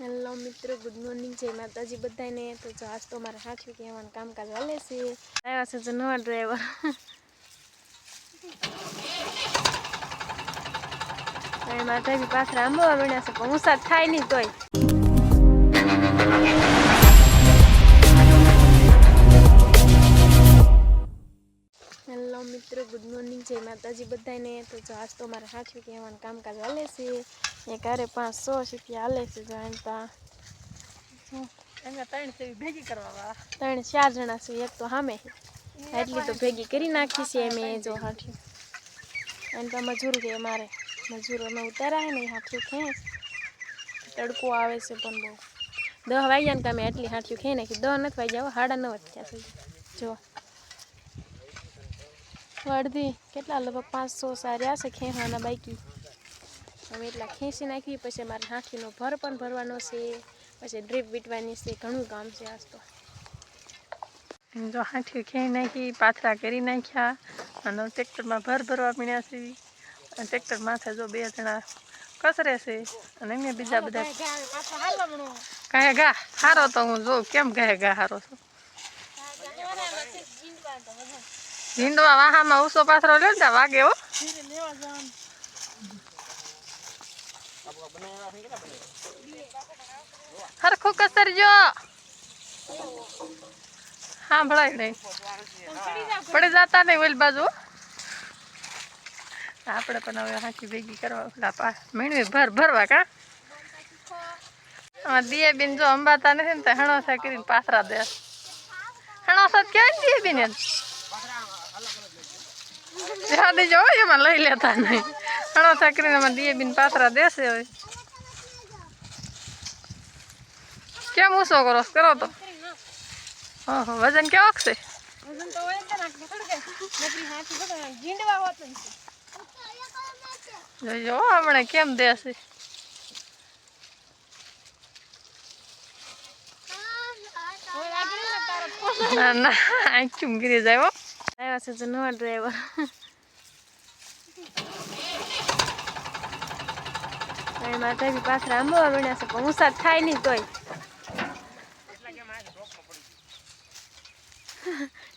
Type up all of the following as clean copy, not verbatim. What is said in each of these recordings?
Hello मित्रों, good morning, जय माताजी बधाने। तो जो आज तो मारा हाथी कहेवानुं कामकाज हाले छे। आव्या छे जो नवा ड्राइवर अरे माता भी पास रामवा बन्या छे पण हुसा थाय नहीं तोय। हेलो मित्रों, गुड मॉर्निंग, जय माताजी बधाने। तो जो आज तो मारा हाथी कहेवानुं कामकाज हाले छे। एक हारे 500 रुपया हाले छे। जो एनता भेगी करवा 3-4 जना छे, एक तो हामे એટલી તો ભેગી કરી નાખી છે અમે। જો હાથી અને તો મજૂર કે મારે મજૂર અમે ઉતાર્યા હે ને હાથીઓ ખેંચ તડકો આવે છે પણ બહુ 10 વાગ્યા ને તમે એટલી હાથીઓ ખેંચ નાખી। 10 નથી વાગ્યા, 9:30 થયા છે। જો અડધી કેટલા લગભગ 500 સાર્યા છે ખેંચવાના બાકી। અમે એટલા ખેંચી નાખી પછી મારે હાથીનો ભર પણ ભરવાનો છે, પછી ડ્રીપ વીટવાની છે, ઘણું કામ છે આજ તો। जो हाथी खेई नाखी पाथरा करी नाख्या अने ट्रेक्टर में भर भरवा पीण्या छे। ट्रेक्टर माथे जो 2 जना कसरे छे अने अमे बीजा बधा कहे गा हारो। तो हूँ जो केम कहे गा हारो छो। झींडवा वाहा में ऊसो पाथरो ल्यो ने वागे हो। हरखो कसरजो। हाँ भलाई नहीं पड़े जाता नहीं वेल बाजू आपड़े पण हवे हाथी भेगी करवा ओला मेणवे भर भरवा का दिए बिन जो अंबाता नहीं ने हणोसा करीने पाथरा दे। हणोसा क्या दिए बिन जा दे जो ये मन लई लेता नहीं। हणोसा करीने में दिए बिन पाथरा देसे होय। क्या मूसो करो तो ओहो वजन क्या वक्से वजन तो होय के ना पकड़ के नकरी हाथी बड़ा झींडवा होतन जो जो हमणे केम देसे ना ना आई क्यों गिरी जायो। आया छे जो नवा ड्राइवर अरे माता भी पास रामवा बन्या छे पण हुसा थाय नहीं तोय।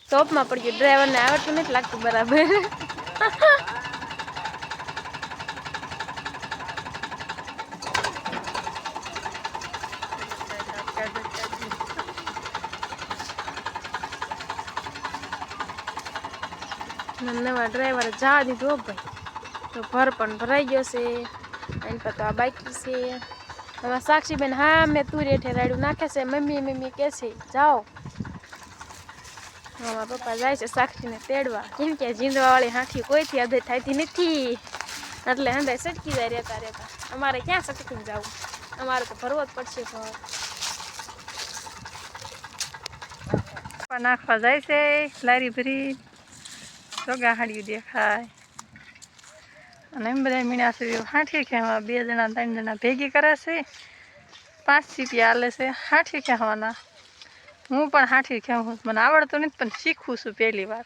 टॉप में पड़ गयो, ड्राइवर ने आवड़तुं नहीं लागतुं बराबर। नवा ड्राइवर जा दीधो भाई तो भर पण भराई गयो छे। एन पर तो आ बाकी छे। हमारा साक्षी बेन हाँ मैं तू रेठे राडू नाखे छे। मम्मी मम्मी के छे जाओ। मारा पप्पा जाय छे साक्षी ने तेड़वा केम के झींडवा वाली हाथी कोईथी अधे थाती नथी એટલે હંધાય સટકી જાય રહેતા રહેતા। અમારે ક્યાં સટકીને જાવું, અમારે તો ભરવો જ પડશે ભર। नाखवा जाय छे लारी भरी जो गाहड़ियों देखाय अने एम बधाय मीण्या छे। हाथी खेवा 2 जना 3 जना भेगी करे छे। 5 रुपया आले छे हाथी खेवाना। हूँ पण हाथी खेवुं मने आवड़तुं नथी पण शीखुं छुं पहेली वार।